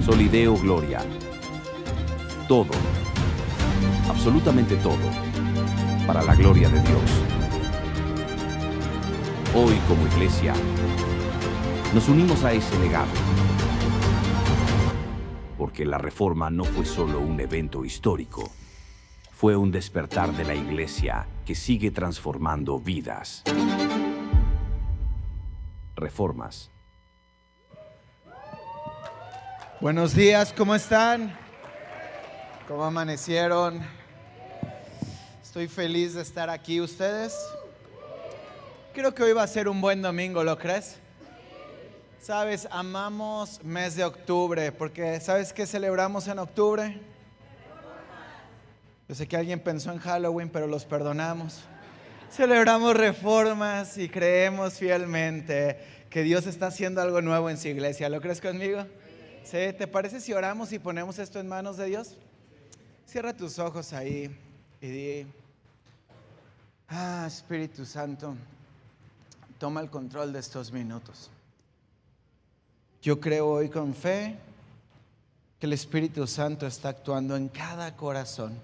Solideo Gloria. Todo, absolutamente todo, para la gloria de Dios. Hoy, como iglesia, nos unimos a ese legado. Porque la Reforma no fue solo un evento histórico, fue un despertar de la iglesia que sigue transformando vidas. Reformas. Buenos días, ¿cómo están? ¿Cómo amanecieron? Estoy feliz de estar aquí. ¿Ustedes? Creo que hoy va a ser un buen domingo, ¿lo crees? Sabes, amamos mes de octubre, porque ¿sabes qué celebramos en octubre? Yo sé que alguien pensó en Halloween, pero los perdonamos. Celebramos reformas y creemos fielmente que Dios está haciendo algo nuevo en su iglesia. ¿Lo crees conmigo? ¿Sí? ¿Te parece si oramos y ponemos esto en manos de Dios? Cierra tus ojos ahí y di: Espíritu Santo, toma el control de estos minutos. Yo creo hoy con fe que el Espíritu Santo está actuando en cada corazón,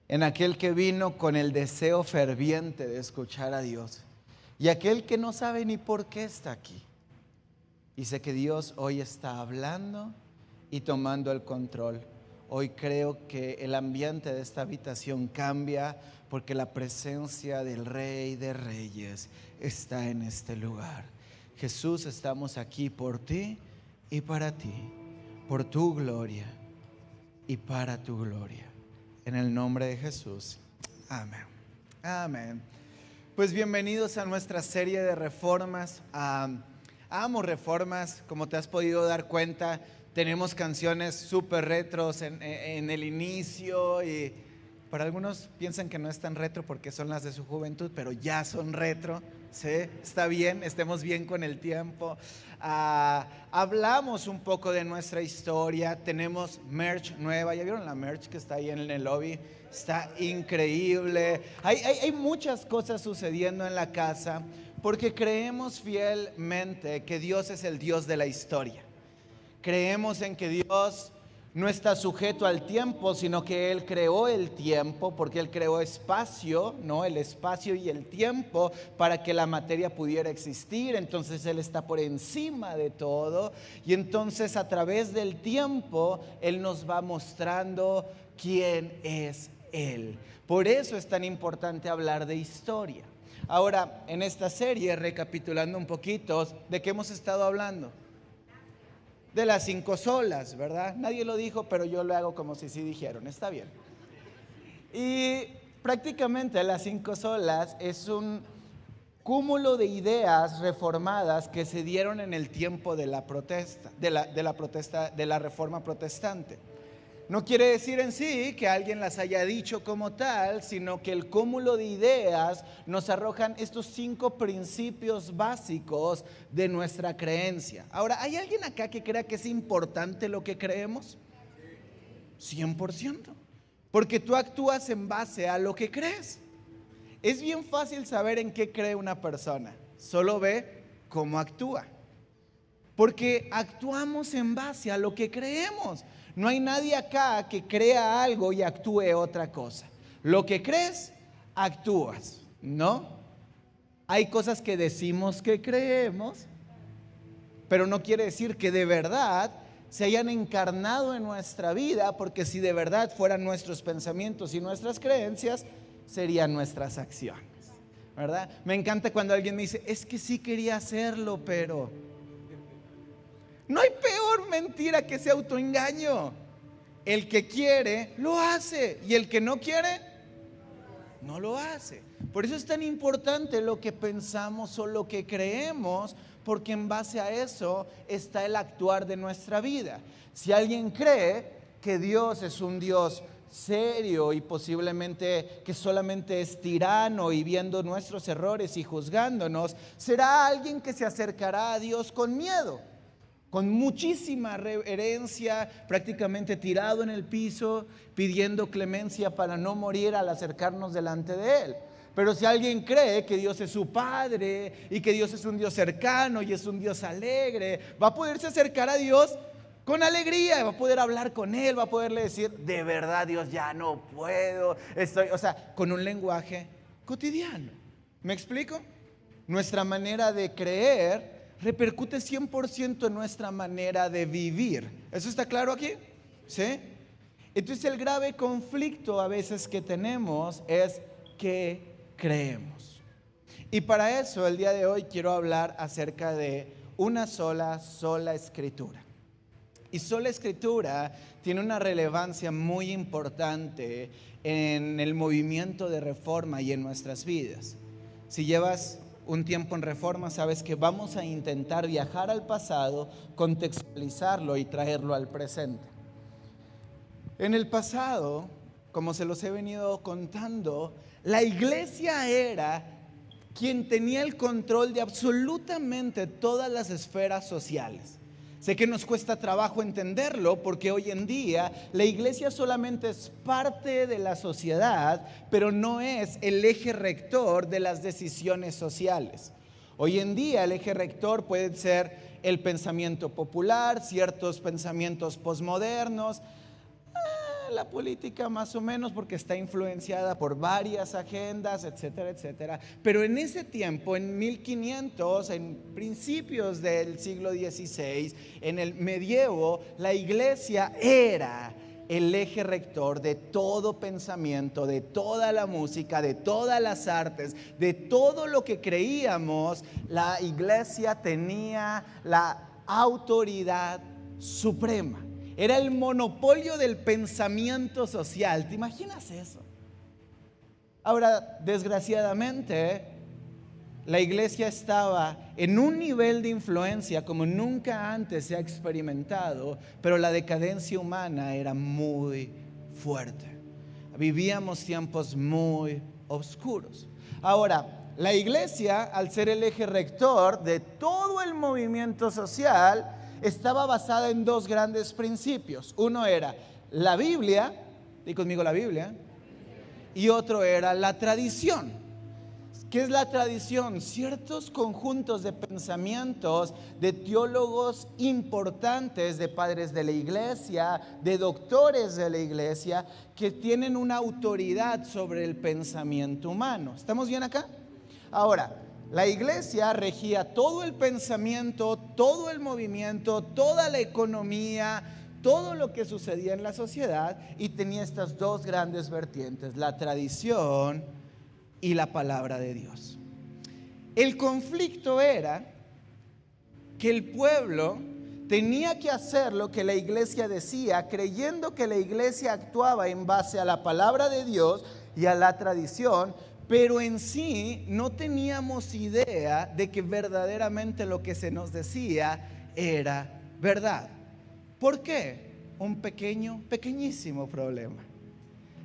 en aquel que vino con el deseo ferviente de escuchar a Dios y aquel que no sabe ni por qué está aquí. Y sé que Dios hoy está hablando y tomando el control. Hoy creo que el ambiente de esta habitación cambia porque la presencia del Rey de Reyes está en este lugar. Jesús, estamos aquí por ti y para ti, por tu gloria y para tu gloria. En el nombre de Jesús. Amén. Amén. Pues bienvenidos a nuestra serie de reformas. Amo reformas, como te has podido dar cuenta. Tenemos canciones súper retros en el inicio, y para algunos piensan que no es tan retro porque son las de su juventud, pero ya son retro, ¿sí? Está bien, estemos bien con el tiempo. Hablamos un poco de nuestra historia, tenemos merch nueva. ¿Ya vieron la merch que está ahí en el lobby? Está increíble. Hay muchas cosas sucediendo en la casa porque creemos fielmente que Dios es el Dios de la historia. Creemos en que Dios no está sujeto al tiempo, sino que Él creó el tiempo, porque Él creó espacio, ¿no? El espacio y el tiempo para que la materia pudiera existir. Entonces Él está por encima de todo, y entonces a través del tiempo Él nos va mostrando quién es Él. Por eso es tan importante hablar de historia. Ahora, en esta serie, recapitulando un poquito, ¿de qué hemos estado hablando? De las 5 solas, ¿verdad? Nadie lo dijo, pero yo lo hago como si sí dijeron. Está bien. Y prácticamente las 5 solas es un cúmulo de ideas reformadas que se dieron en el tiempo de la protesta, de la Reforma Protestante. No quiere decir en sí que alguien las haya dicho como tal, sino que el cúmulo de ideas nos arrojan estos 5 principios básicos de nuestra creencia. Ahora, ¿hay alguien acá que crea que es importante lo que creemos? 100%. Porque tú actúas en base a lo que crees. Es bien fácil saber en qué cree una persona. Solo ve cómo actúa. Porque actuamos en base a lo que creemos. No hay nadie acá que crea algo y actúe otra cosa. Lo que crees, actúas, ¿no? Hay cosas que decimos que creemos, pero no quiere decir que de verdad se hayan encarnado en nuestra vida, porque si de verdad fueran nuestros pensamientos y nuestras creencias, serían nuestras acciones, ¿verdad? Me encanta cuando alguien me dice: es que sí quería hacerlo, pero... No hay peor mentira que ese autoengaño. El que quiere, lo hace. Y el que no quiere, no lo hace. Por eso es tan importante lo que pensamos o lo que creemos, porque en base a eso está el actuar de nuestra vida. Si alguien cree que Dios es un Dios serio y posiblemente que solamente es tirano y viendo nuestros errores y juzgándonos, será alguien que se acercará a Dios con miedo, con muchísima reverencia, prácticamente tirado en el piso, pidiendo clemencia para no morir al acercarnos delante de Él. Pero si alguien cree que Dios es su Padre y que Dios es un Dios cercano y es un Dios alegre, va a poderse acercar a Dios Con alegría, va a poder hablar con Él, va a poderle decir, de verdad Dios, ya no puedo, con un lenguaje cotidiano. ¿Me explico? Nuestra manera de creer repercute 100% en nuestra manera de vivir. ¿Eso está claro aquí? ¿Sí? Entonces el grave conflicto a veces que tenemos es que creemos. Y para eso el día de hoy quiero hablar acerca de una sola escritura. Y sola escritura tiene una relevancia muy importante en el movimiento de reforma y en nuestras vidas. Si llevas un tiempo en reforma, sabes que vamos a intentar viajar al pasado, contextualizarlo y traerlo al presente. En el pasado, como se los he venido contando, la iglesia era quien tenía el control de absolutamente todas las esferas sociales. Sé que nos cuesta trabajo entenderlo porque hoy en día la iglesia solamente es parte de la sociedad, pero no es el eje rector de las decisiones sociales. Hoy en día el eje rector puede ser el pensamiento popular, ciertos pensamientos posmodernos, la política más o menos porque está influenciada por varias agendas, etcétera, etcétera. Pero en ese tiempo, en 1500, en principios del siglo XVI, en el medievo, la iglesia era el eje rector de todo pensamiento, de toda la música, de todas las artes, de todo lo que creíamos. La iglesia tenía la autoridad suprema. Era el monopolio del pensamiento social. ¿Te imaginas eso? Ahora, desgraciadamente, la iglesia estaba en un nivel de influencia como nunca antes se ha experimentado, pero la decadencia humana era muy fuerte. Vivíamos tiempos muy oscuros. Ahora, la iglesia, al ser el eje rector de todo el movimiento social, estaba basada en dos grandes principios. Uno era la Biblia, di conmigo la Biblia, y otro era la tradición. ¿Qué es la tradición? Ciertos conjuntos de pensamientos de teólogos importantes, de padres de la iglesia, de doctores de la iglesia, que tienen una autoridad sobre el pensamiento humano. ¿Estamos bien acá? Ahora, la iglesia regía todo el pensamiento, todo el movimiento, toda la economía, todo lo que sucedía en la sociedad, y tenía estas dos grandes vertientes, la tradición y la palabra de Dios. El conflicto era que el pueblo tenía que hacer lo que la iglesia decía, creyendo que la iglesia actuaba en base a la palabra de Dios y a la tradición, pero en sí no teníamos idea de que verdaderamente lo que se nos decía era verdad. ¿Por qué? Un pequeñísimo problema.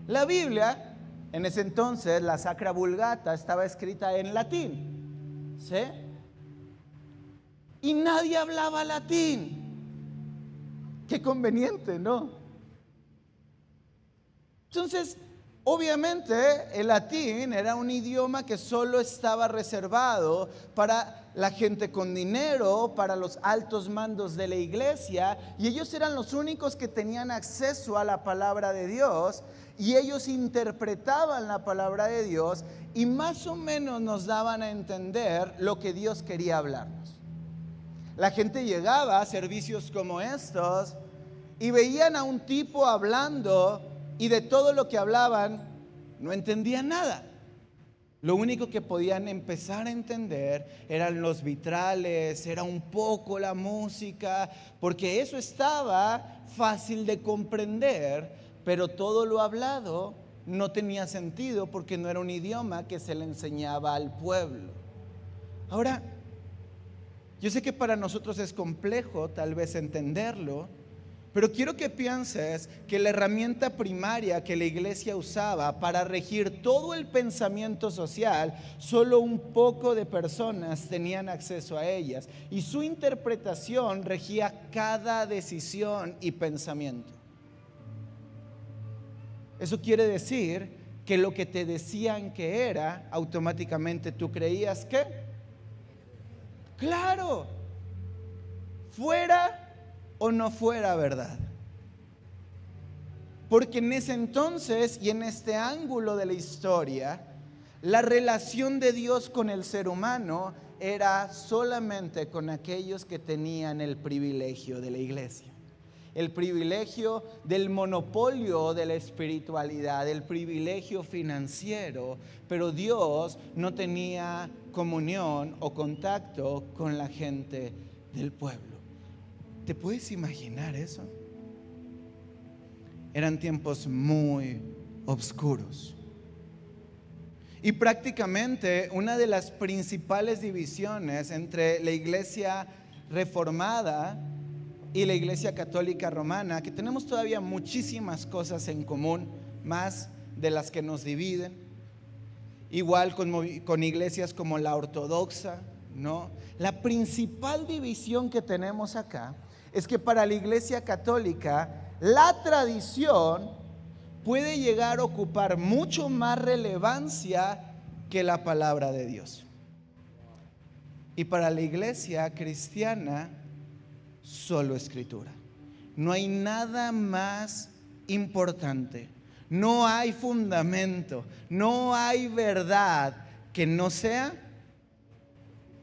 La Biblia, en ese entonces, la Sacra Vulgata, estaba escrita en latín, ¿sí? Y nadie hablaba latín. Qué conveniente, ¿no? Entonces, obviamente, el latín era un idioma que solo estaba reservado para la gente con dinero, para los altos mandos de la iglesia, y ellos eran los únicos que tenían acceso a la palabra de Dios, y ellos interpretaban la palabra de Dios y más o menos nos daban a entender lo que Dios quería hablarnos. La gente llegaba a servicios como estos y veían a un tipo hablando, y de todo lo que hablaban no entendían nada. Lo único que podían empezar a entender eran los vitrales, era un poco la música, porque eso estaba fácil de comprender, pero todo lo hablado no tenía sentido porque no era un idioma que se le enseñaba al pueblo. Ahora, yo sé que para nosotros es complejo tal vez entenderlo, pero quiero que pienses que la herramienta primaria que la iglesia usaba para regir todo el pensamiento social, solo un poco de personas tenían acceso a ellas, y su interpretación regía cada decisión y pensamiento. Eso quiere decir que lo que te decían que era, automáticamente tú creías que, claro, fuera o no fuera verdad. Porque en ese entonces y en este ángulo de la historia, la relación de Dios con el ser humano era solamente con aquellos que tenían el privilegio de la iglesia. El privilegio del monopolio de la espiritualidad, el privilegio financiero, pero Dios no tenía comunión o contacto con la gente del pueblo. ¿Te puedes imaginar eso? Eran tiempos muy oscuros. Y prácticamente una de las principales divisiones entre la iglesia reformada y la iglesia católica romana, que tenemos todavía muchísimas cosas en común, más de las que nos dividen, igual con iglesias como la ortodoxa, ¿no? La principal división que tenemos acá es que para la iglesia católica la tradición puede llegar a ocupar mucho más relevancia que la palabra de Dios. Y para la iglesia cristiana, solo escritura. No hay nada más importante, no hay fundamento, no hay verdad que no sea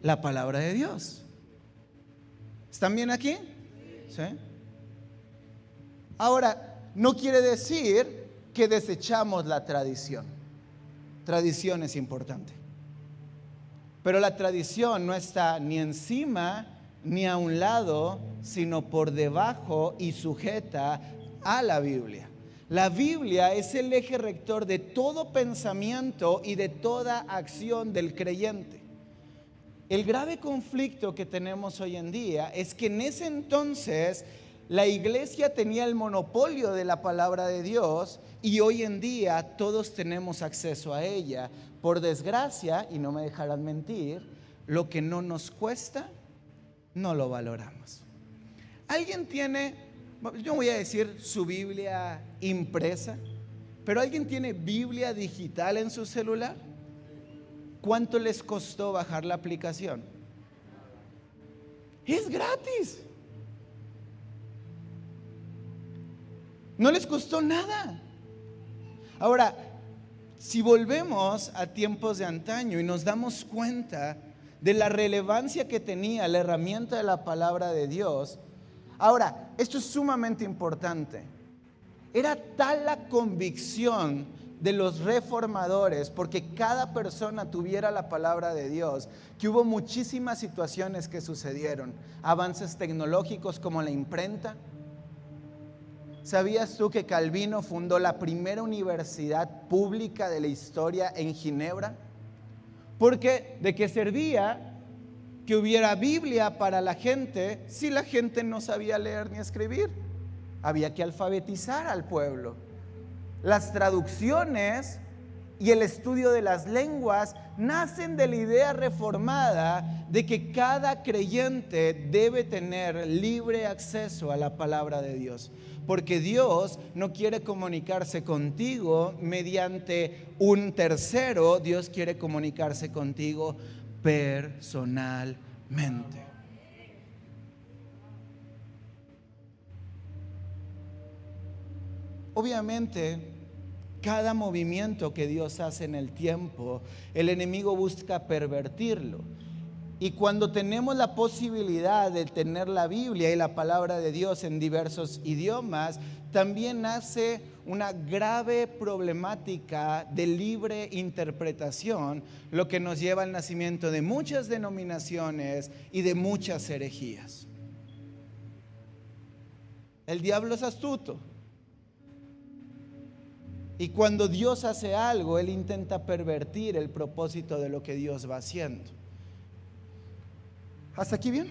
la palabra de Dios. ¿Están bien aquí? ¿Sí? Ahora, no quiere decir que desechamos la tradición. Tradición es importante. Pero la tradición no está ni encima ni a un lado, sino por debajo y sujeta a la Biblia. La Biblia es el eje rector de todo pensamiento y de toda acción del creyente. El grave conflicto que tenemos hoy en día es que en ese entonces la iglesia tenía el monopolio de la palabra de Dios y hoy en día todos tenemos acceso a ella. Por desgracia, y no me dejarán mentir, lo que no nos cuesta, no lo valoramos. ¿Alguien tiene, yo voy a decir su Biblia impresa, pero alguien tiene Biblia digital en su celular? ¿Cuánto les costó bajar la aplicación? Es gratis. No les costó nada. Ahora, si volvemos a tiempos de antaño y nos damos cuenta de la relevancia que tenía la herramienta de la palabra de Dios, ahora, esto es sumamente importante. Era tal la convicción de los reformadores, porque cada persona tuviera la palabra de Dios, que hubo muchísimas situaciones que sucedieron. Avances tecnológicos como la imprenta. ¿Sabías tú que Calvino fundó la primera universidad pública de la historia en Ginebra? Porque ¿de qué servía que hubiera Biblia para la gente si la gente no sabía leer ni escribir? Había que alfabetizar al pueblo. Las traducciones y el estudio de las lenguas nacen de la idea reformada de que cada creyente debe tener libre acceso a la palabra de Dios. Porque Dios no quiere comunicarse contigo mediante un tercero, Dios quiere comunicarse contigo personalmente. Obviamente, cada movimiento que Dios hace en el tiempo, el enemigo busca pervertirlo. Y cuando tenemos la posibilidad de tener la Biblia y la palabra de Dios en diversos idiomas, también nace una grave problemática de libre interpretación, lo que nos lleva al nacimiento de muchas denominaciones y de muchas herejías. El diablo es astuto. Y cuando Dios hace algo, Él intenta pervertir el propósito de lo que Dios va haciendo. ¿Hasta aquí bien?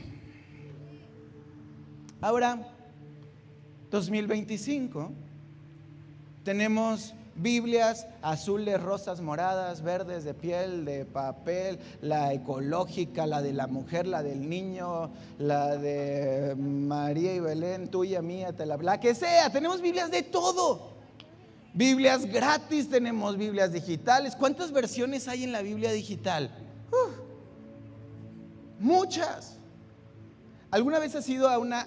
Ahora, 2025, tenemos Biblias azules, rosas, moradas, verdes, de piel, de papel, la ecológica, la de la mujer, la del niño, la de María y Belén, tuya, mía, la que sea. Tenemos Biblias de todo. Biblias gratis, tenemos Biblias digitales. ¿Cuántas versiones hay en la Biblia digital? Muchas. ¿Alguna vez has ido a una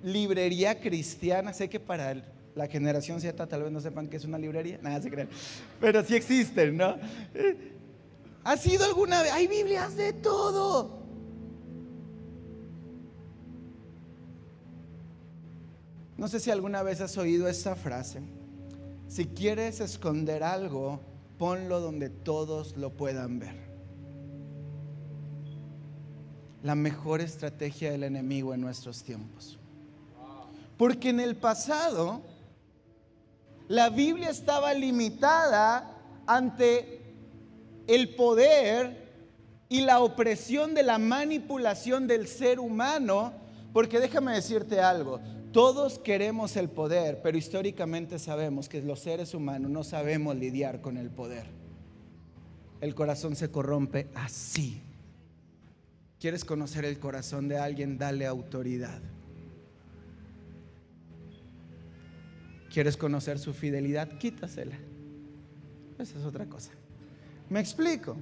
librería cristiana. Sé que para la generación Z tal vez no sepan qué es una librería, nada se crean, pero sí existen, ¿no? ¿Has ido alguna vez? Hay Biblias de todo. No sé si alguna vez has oído esta frase: si quieres esconder algo, ponlo donde todos lo puedan ver. La mejor estrategia del enemigo en nuestros tiempos. Porque en el pasado la Biblia estaba limitada ante el poder y la opresión de la manipulación del ser humano. Porque déjame decirte algo, todos queremos el poder, pero históricamente sabemos que los seres humanos no sabemos lidiar con el poder. El corazón se corrompe así. ¿Quieres conocer el corazón de alguien? Dale autoridad. ¿Quieres conocer su fidelidad? Quítasela. Esa es otra cosa. ¿Me explico?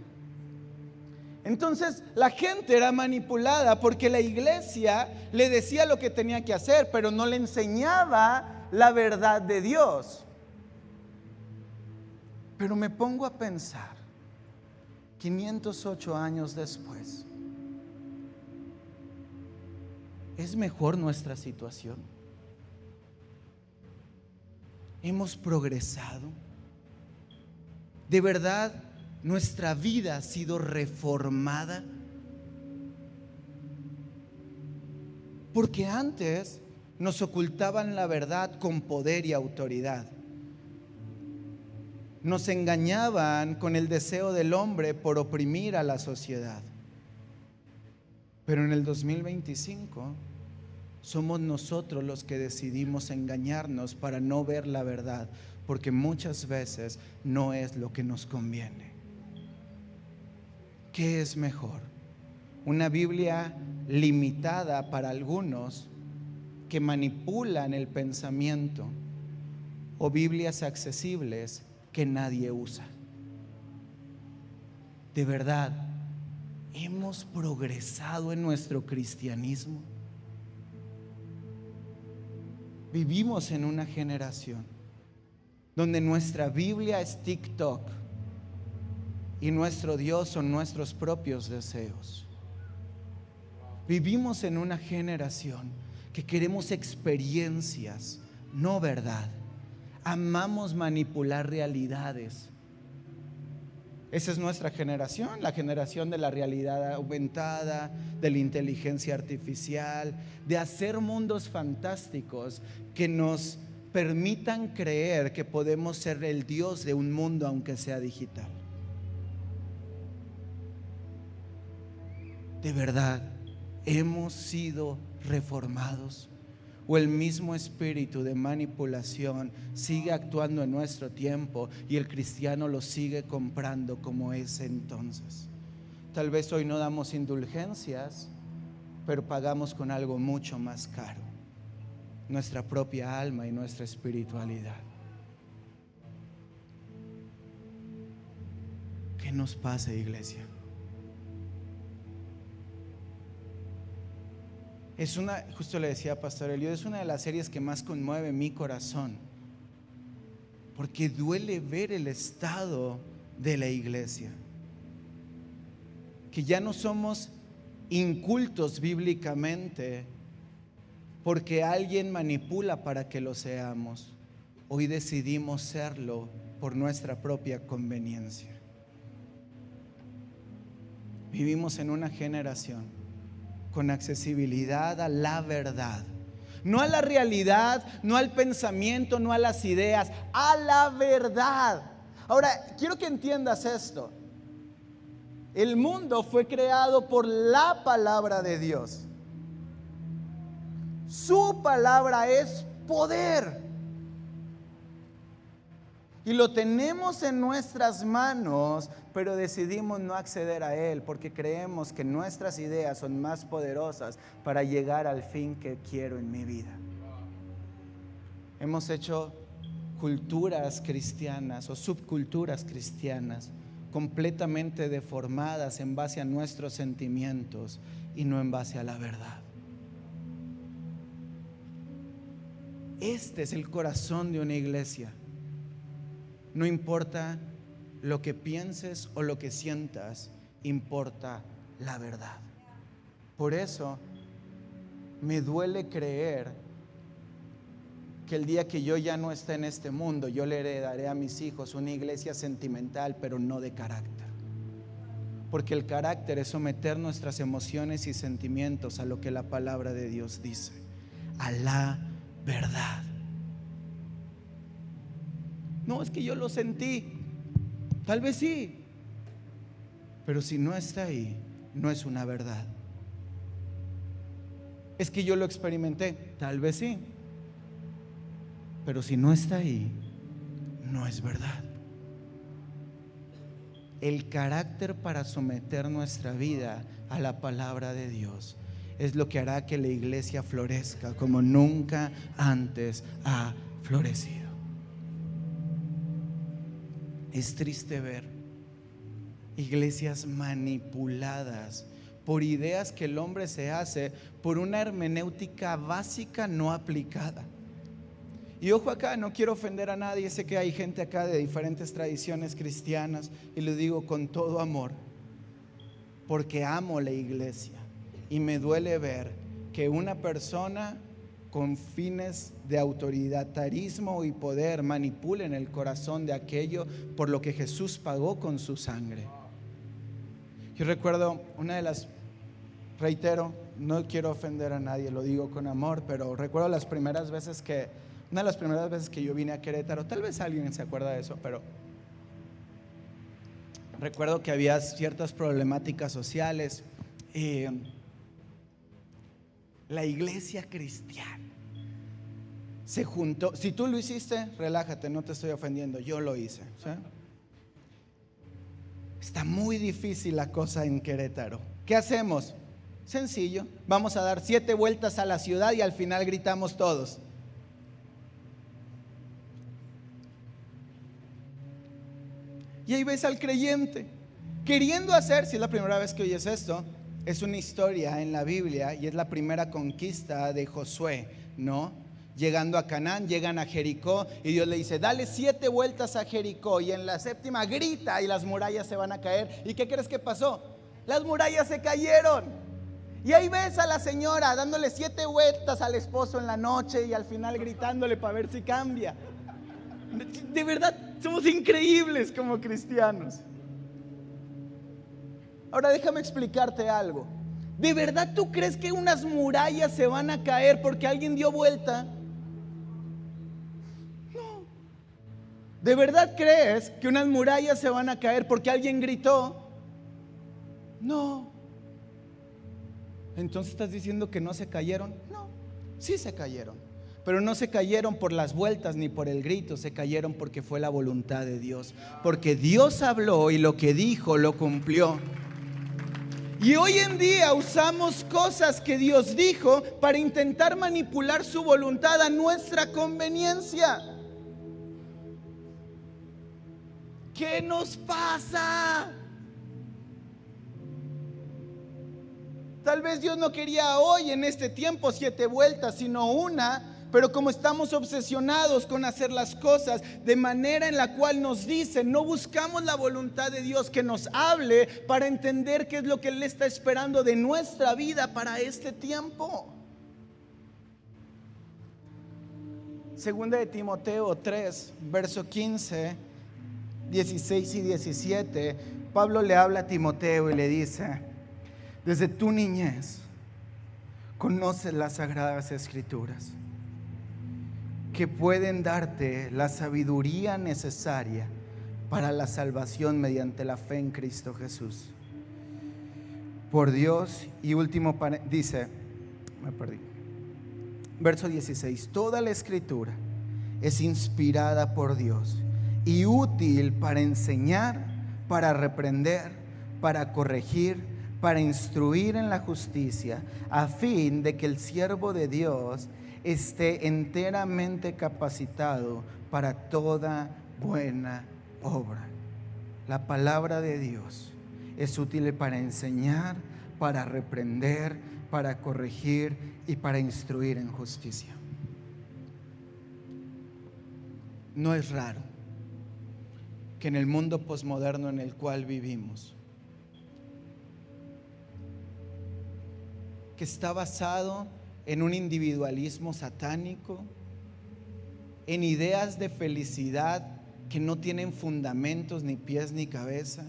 Entonces la gente era manipulada porque la iglesia le decía lo que tenía que hacer, pero no le enseñaba la verdad de Dios. Pero me pongo a pensar, 508 años después, ¿es mejor nuestra situación? ¿Hemos progresado? ¿De verdad nuestra vida ha sido reformada? Porque antes nos ocultaban la verdad con poder y autoridad. Nos engañaban con el deseo del hombre por oprimir a la sociedad. Pero en el 2025 somos nosotros los que decidimos engañarnos para no ver la verdad, porque muchas veces no es lo que nos conviene. ¿Qué es mejor? ¿Una Biblia limitada para algunos que manipulan el pensamiento, o Biblias accesibles que nadie usa? ¿De verdad hemos progresado en nuestro cristianismo? Vivimos en una generación donde nuestra Biblia es TikTok y nuestro Dios son nuestros propios deseos. Vivimos en una generación que queremos experiencias, no verdad. Amamos manipular realidades. Esa es nuestra generación, la generación de la realidad aumentada, de la inteligencia artificial, de hacer mundos fantásticos que nos permitan creer que podemos ser el Dios de un mundo aunque sea digital. ¿De verdad hemos sido reformados? ¿O el mismo espíritu de manipulación sigue actuando en nuestro tiempo y el cristiano lo sigue comprando como ese entonces? Tal vez hoy no damos indulgencias, pero pagamos con algo mucho más caro: nuestra propia alma y nuestra espiritualidad. ¿Qué nos pasa, iglesia? Justo le decía a Pastor Elio, es una de las series que más conmueve mi corazón, porque duele ver el estado de la iglesia, que ya no somos incultos bíblicamente porque alguien manipula para que lo seamos. Hoy decidimos serlo por nuestra propia conveniencia. Vivimos en una generación con accesibilidad a la verdad, no a la realidad, no al pensamiento, no a las ideas, a la verdad. Ahora, quiero que entiendas esto: el mundo fue creado por la palabra de Dios. Su palabra es poder. Y lo tenemos en nuestras manos, pero decidimos no acceder a Él porque creemos que nuestras ideas son más poderosas para llegar al fin que quiero en mi vida. Hemos hecho culturas cristianas o subculturas cristianas completamente deformadas en base a nuestros sentimientos y no en base a la verdad. Este es el corazón de una iglesia. No importa lo que pienses o lo que sientas, importa la verdad. Por eso me duele creer que el día que yo ya no esté en este mundo, yo le heredaré a mis hijos una iglesia sentimental, pero no de carácter. Porque el carácter es someter nuestras emociones y sentimientos a lo que la palabra de Dios dice, a la verdad. No, es que yo lo sentí. Tal vez sí, pero si no está ahí, no es una verdad. Es que yo lo experimenté. Tal vez sí, pero si no está ahí, no es verdad. El carácter para someter nuestra vida a la palabra de Dios es lo que hará que la iglesia florezca como nunca antes ha florecido. Es triste ver iglesias manipuladas por ideas que el hombre se hace por una hermenéutica básica no aplicada. Y ojo acá, no quiero ofender a nadie, sé que hay gente acá de diferentes tradiciones cristianas y lo digo con todo amor, porque amo la iglesia y me duele ver que una persona con fines de autoritarismo y poder manipulen el corazón de aquello por lo que Jesús pagó con su sangre. Yo recuerdo reitero, no quiero ofender a nadie, lo digo con amor, pero recuerdo una de las primeras veces que yo vine a Querétaro, tal vez alguien se acuerda de eso, pero recuerdo que había ciertas problemáticas sociales. La iglesia cristiana se juntó. Si tú lo hiciste, relájate, no te estoy ofendiendo, yo lo hice, ¿sí? Está muy difícil la cosa en Querétaro. ¿Qué hacemos? Sencillo, vamos a dar 7 vueltas a la ciudad y al final gritamos todos. Y ahí ves al creyente queriendo hacer, si es la primera vez que oyes esto, es una historia en la Biblia y es la primera conquista de Josué, ¿no? Llegando a Canaán, llegan a Jericó y Dios le dice, dale 7 vueltas a Jericó, y en la 7ª grita y las murallas se van a caer. ¿Y qué crees que pasó? Las murallas se cayeron. Y ahí ves a la señora dándole 7 vueltas al esposo en la noche y al final gritándole para ver si cambia. De verdad, somos increíbles como cristianos. Ahora déjame explicarte algo. ¿De verdad tú crees que unas murallas se van a caer porque alguien dio vuelta? No. ¿De verdad crees que unas murallas se van a caer porque alguien gritó? No. Entonces estás diciendo que no se cayeron. No, sí se cayeron. Pero no se cayeron por las vueltas ni por el grito, se cayeron porque fue la voluntad de Dios. Porque Dios habló y lo que dijo lo cumplió. Y hoy en día usamos cosas que Dios dijo para intentar manipular su voluntad a nuestra conveniencia. ¿Qué nos pasa? Tal vez Dios no quería hoy en este tiempo 7 vueltas, sino una. Pero como estamos obsesionados con hacer las cosas de manera en la cual nos dicen, no buscamos la voluntad de Dios que nos hable para entender qué es lo que Él está esperando de nuestra vida para este tiempo. Segunda de Timoteo 3, verso 15, 16 y 17, Pablo le habla a Timoteo y le dice, desde tu niñez conoces las sagradas escrituras, que pueden darte la sabiduría necesaria para la salvación mediante la fe en Cristo Jesús. Por Dios, y último, dice, me perdí. Verso 16, toda la escritura es inspirada por Dios y útil para enseñar, para reprender, para corregir, para instruir en la justicia, a fin de que el siervo de Dios esté enteramente capacitado para toda buena obra. La palabra de Dios es útil para enseñar, para reprender, para corregir y para instruir en justicia. No es raro que en el mundo posmoderno en el cual vivimos, que está basado en un individualismo satánico, en ideas de felicidad que no tienen fundamentos, ni pies ni cabeza,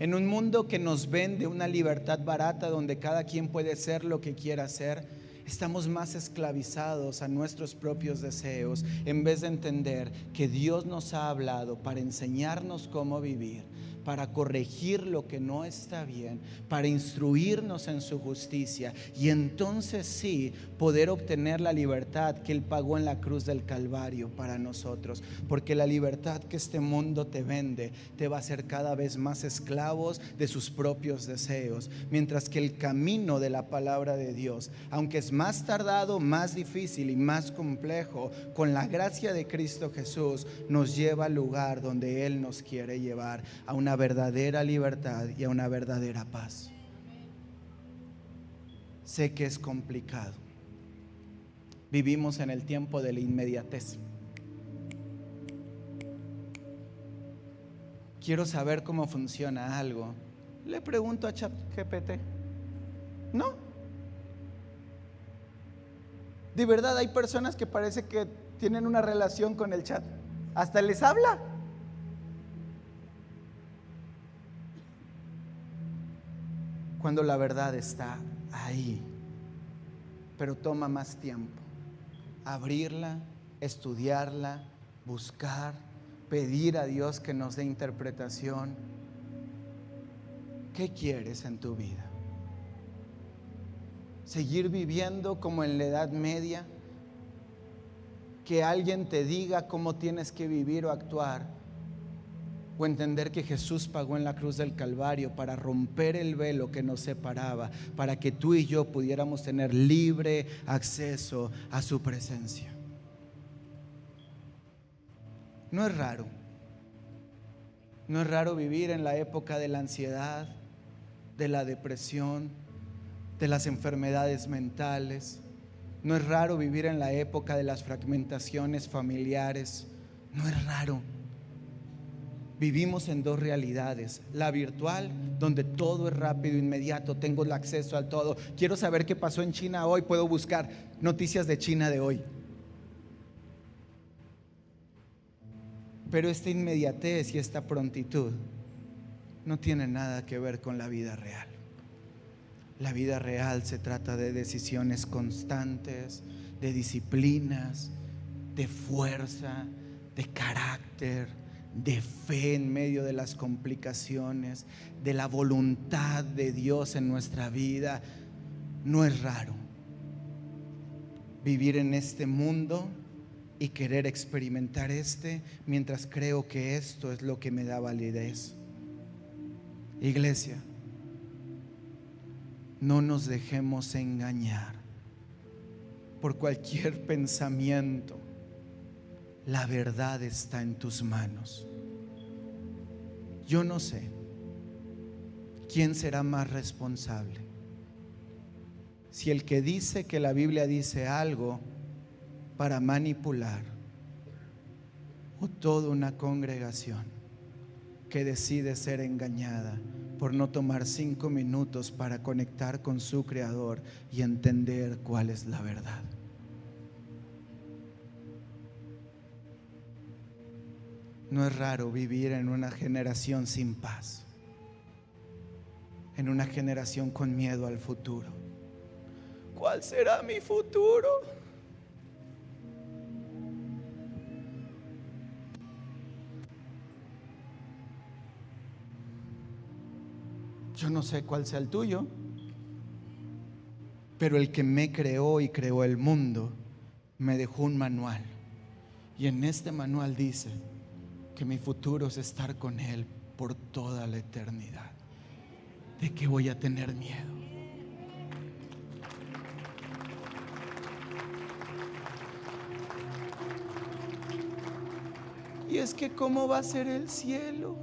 en un mundo que nos vende una libertad barata donde cada quien puede ser lo que quiera hacer, estamos más esclavizados a nuestros propios deseos en vez de entender que Dios nos ha hablado para enseñarnos cómo vivir, para corregir lo que no está bien, para instruirnos en su justicia y entonces sí poder obtener la libertad que Él pagó en la cruz del Calvario para nosotros. Porque la libertad que este mundo te vende te va a hacer cada vez más esclavos de sus propios deseos, mientras que el camino de la palabra de Dios, aunque es más tardado, más difícil y más complejo, con la gracia de Cristo Jesús nos lleva al lugar donde Él nos quiere llevar, a una verdadera libertad y a una verdadera paz. Sé que es complicado. Vivimos en el tiempo de la inmediatez. Quiero saber cómo funciona algo. Le pregunto a ChatGPT. No. De verdad hay personas que parece que tienen una relación con el chat. Hasta les habla. Cuando la verdad está ahí, pero toma más tiempo abrirla, estudiarla, buscar, pedir a Dios que nos dé interpretación. ¿Qué quieres en tu vida? ¿Seguir viviendo como en la Edad Media? ¿Que alguien te diga cómo tienes que vivir o actuar? ¿O entender que Jesús pagó en la cruz del Calvario para romper el velo que nos separaba, para que tú y yo pudiéramos tener libre acceso a su presencia? No es raro. No es raro vivir en la época de la ansiedad, de la depresión, de las enfermedades mentales. No es raro vivir en la época de las fragmentaciones familiares. No es raro. Vivimos en dos realidades: la virtual, donde todo es rápido, inmediato, tengo el acceso al todo. Quiero saber qué pasó en China hoy, puedo buscar noticias de China de hoy. Pero esta inmediatez y esta prontitud no tiene nada que ver con la vida real. La vida real se trata de decisiones constantes, de disciplinas, de fuerza, de carácter, de fe en medio de las complicaciones, de la voluntad de Dios en nuestra vida. No es raro vivir en este mundo y querer experimentar mientras creo que esto es lo que me da validez. Iglesia, no nos dejemos engañar por cualquier pensamiento. La verdad está en tus manos. Yo no sé quién será más responsable, si el que dice que la Biblia dice algo para manipular, o toda una congregación que decide ser engañada por no tomar 5 minutos para conectar con su Creador y entender cuál es la verdad. No es raro vivir en una generación sin paz, en una generación con miedo al futuro. ¿Cuál será mi futuro? Yo no sé cuál sea el tuyo, pero el que me creó y creó el mundo me dejó un manual, y en este manual dice que mi futuro es estar con Él por toda la eternidad. ¿De qué voy a tener miedo? Y es que ¿cómo va a ser el cielo?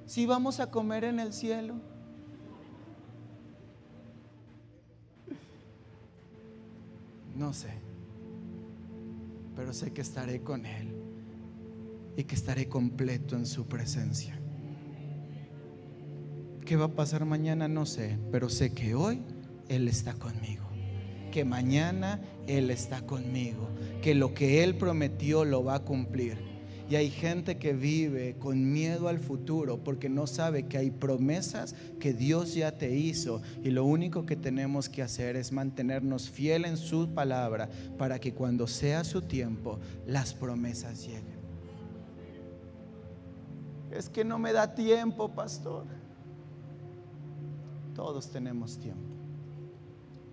Si vamos a comer en el cielo. No sé, pero sé que estaré con Él y que estaré completo en su presencia. ¿Qué va a pasar mañana? No sé, pero sé que hoy Él está conmigo, que mañana Él está conmigo, que lo que Él prometió lo va a cumplir. Y hay gente que vive con miedo al futuro porque no sabe que hay promesas que Dios ya te hizo, y lo único que tenemos que hacer es mantenernos fieles en su palabra para que cuando sea su tiempo las promesas lleguen. Es que no me da tiempo, pastor. Todos tenemos tiempo,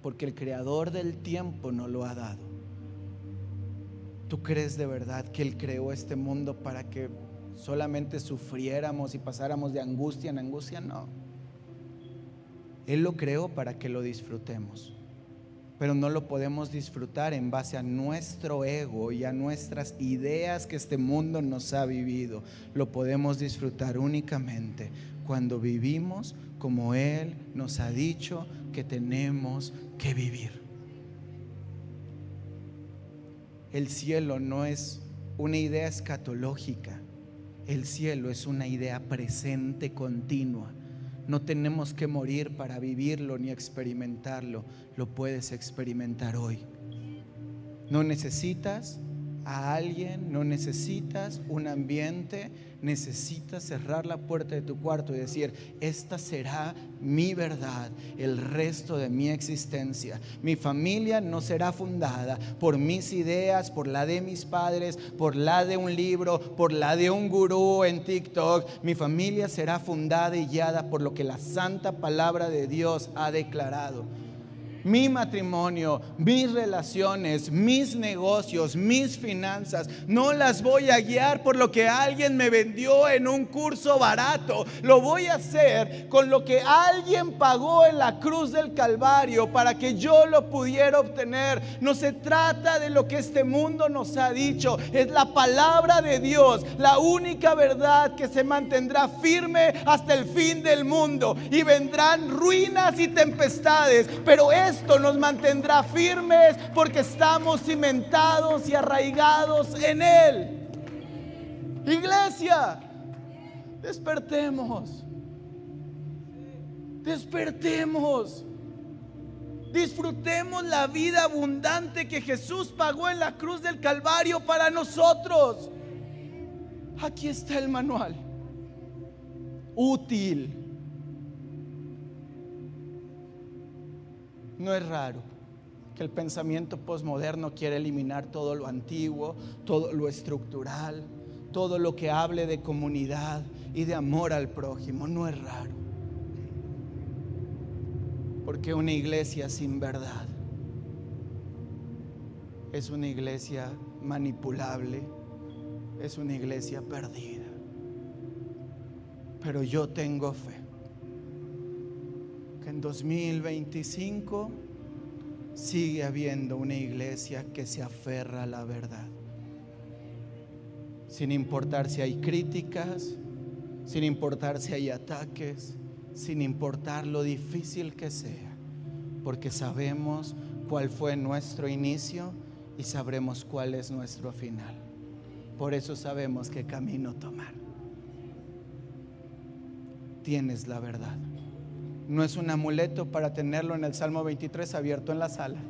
porque el creador del tiempo nos lo ha dado. ¿Tú crees de verdad que Él creó este mundo para que solamente sufriéramos y pasáramos de angustia en angustia? No. Él lo creó para que lo disfrutemos, pero no lo podemos disfrutar en base a nuestro ego y a nuestras ideas que este mundo nos ha vivido. Lo podemos disfrutar únicamente cuando vivimos como Él nos ha dicho que tenemos que vivir. El cielo no es una idea escatológica. El cielo es una idea presente continua. No tenemos que morir para vivirlo ni experimentarlo. Lo puedes experimentar hoy. No necesitas a alguien, no necesitas un ambiente, necesitas cerrar la puerta de tu cuarto y decir: esta será mi verdad el resto de mi existencia. Mi familia no será fundada por mis ideas, por la de mis padres, por la de un libro, por la de un gurú en TikTok. Mi familia será fundada y guiada por lo que la santa palabra de Dios ha declarado. Mi matrimonio, mis relaciones, mis negocios, mis finanzas, no las voy a guiar por lo que alguien me vendió en un curso barato. Lo voy a hacer con lo que alguien pagó en la cruz del Calvario para que yo lo pudiera obtener. No se trata de lo que este mundo nos ha dicho. Es la palabra de Dios, la única verdad que se mantendrá firme hasta el fin del mundo. Y vendrán ruinas y tempestades, pero esto nos mantendrá firmes porque estamos cimentados y arraigados en Él. Iglesia, despertemos. Despertemos. Disfrutemos la vida abundante que Jesús pagó en la cruz del Calvario para nosotros. Aquí está el manual. Útil. No es raro que el pensamiento posmoderno quiere eliminar todo lo antiguo, todo lo estructural, todo lo que hable de comunidad y de amor al prójimo. No es raro, porque una iglesia sin verdad es una iglesia manipulable, es una iglesia perdida. Pero yo tengo fe que en 2025 sigue habiendo una iglesia que se aferra a la verdad, sin importar si hay críticas, sin importar si hay ataques, sin importar lo difícil que sea, porque sabemos cuál fue nuestro inicio y sabremos cuál es nuestro final. Por eso sabemos qué camino tomar. Tienes la verdad. No es un amuleto para tenerlo en el Salmo 23 abierto en la sala.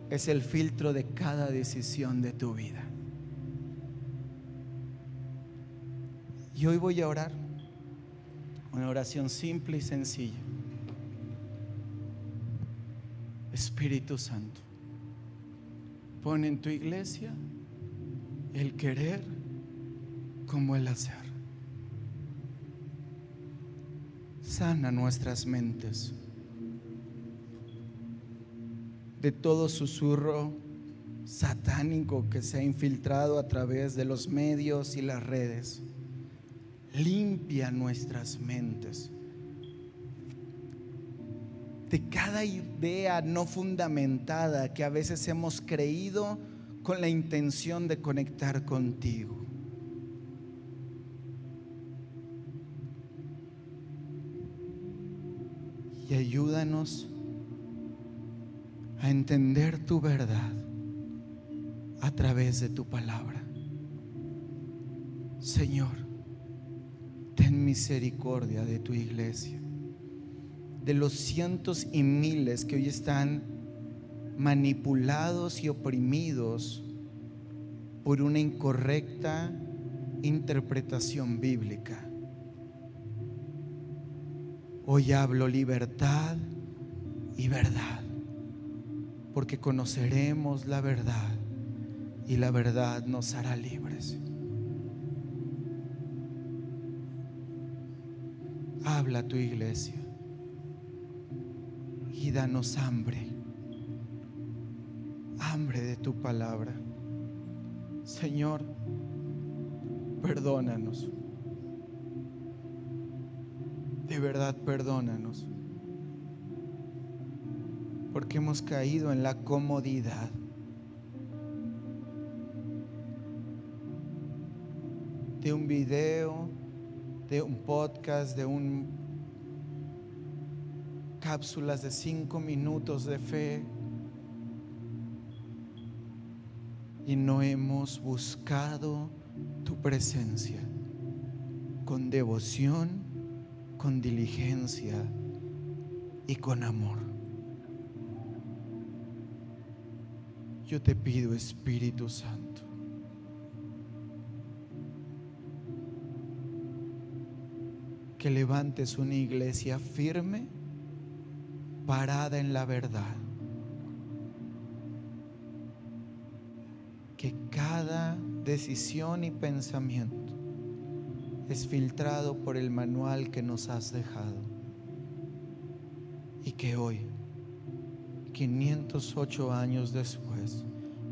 Es el filtro de cada decisión de tu vida. Y hoy voy a orar una oración simple y sencilla. Espíritu Santo, pon en tu iglesia el querer como el hacer. Sana nuestras mentes de todo susurro satánico que se ha infiltrado a través de los medios y las redes. Limpia nuestras mentes de cada idea no fundamentada que a veces hemos creído con la intención de conectar contigo. Y ayúdanos a entender tu verdad a través de tu palabra. Señor, ten misericordia de tu iglesia, de los cientos y miles que hoy están manipulados y oprimidos por una incorrecta interpretación bíblica. Hoy hablo libertad y verdad, porque conoceremos la verdad y la verdad nos hará libres. Habla a tu iglesia y danos hambre de tu palabra. Señor, perdónanos. De verdad, perdónanos, porque hemos caído en la comodidad de un video, de un podcast, de cápsulas de 5 minutos de fe, y no hemos buscado tu presencia con devoción, con diligencia y con amor. Yo te pido, Espíritu Santo, que levantes una iglesia firme, parada en la verdad, que cada decisión y pensamiento es filtrado por el manual que nos has dejado, y que hoy, 508 años después,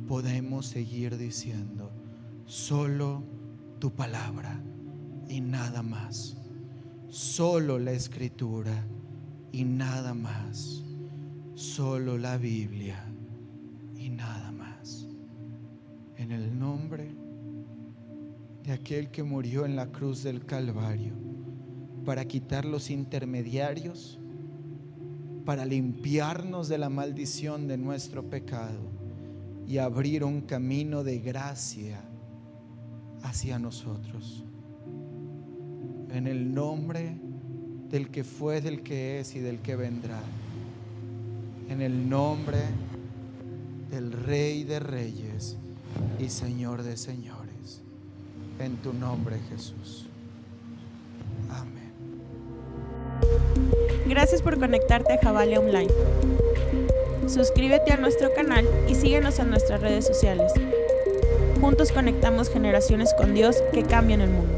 podemos seguir diciendo: solo tu palabra y nada más, solo la Escritura y nada más, solo la Biblia y nada más. En el nombre de aquel que murió en la cruz del Calvario para quitar los intermediarios, para limpiarnos de la maldición de nuestro pecado y abrir un camino de gracia hacia nosotros. En el nombre del que fue, del que es y del que vendrá. En el nombre del Rey de Reyes y Señor de Señores. En tu nombre, Jesús. Amén. Gracias por conectarte a Javalia Online. Suscríbete a nuestro canal y síguenos en nuestras redes sociales. Juntos conectamos generaciones con Dios que cambian el mundo.